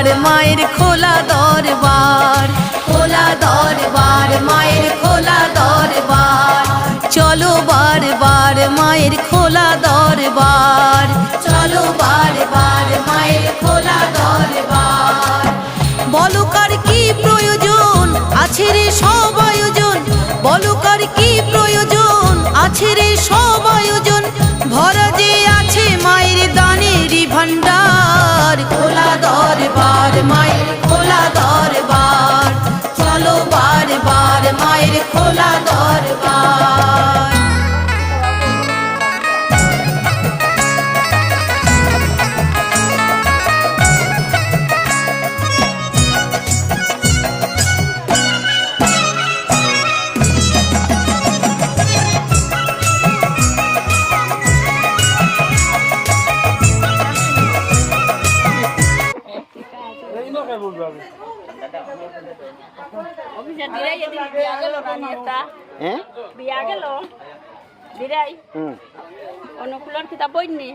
দরবার মায়ের খোলা দরবার, খোলা দরবার মায়ের খোলা দরবার। চলো বারবার মায়ের খোলা দরবার, চলো বারবার মায়ের খোলা দরবার। বলো কার কি প্রয়োজন আছে রে সব আয়োজন, বলো কার কি প্রয়োজন আছে রে সব আয়োজন। ভরা যে আছে মায়ের দানেরই ভান্ডার, খোলা দরবার মায়ের খোলা দরবার। চলো বারবার মায়ের খোলা দরবার। অনুকূলের কিতাব বই নি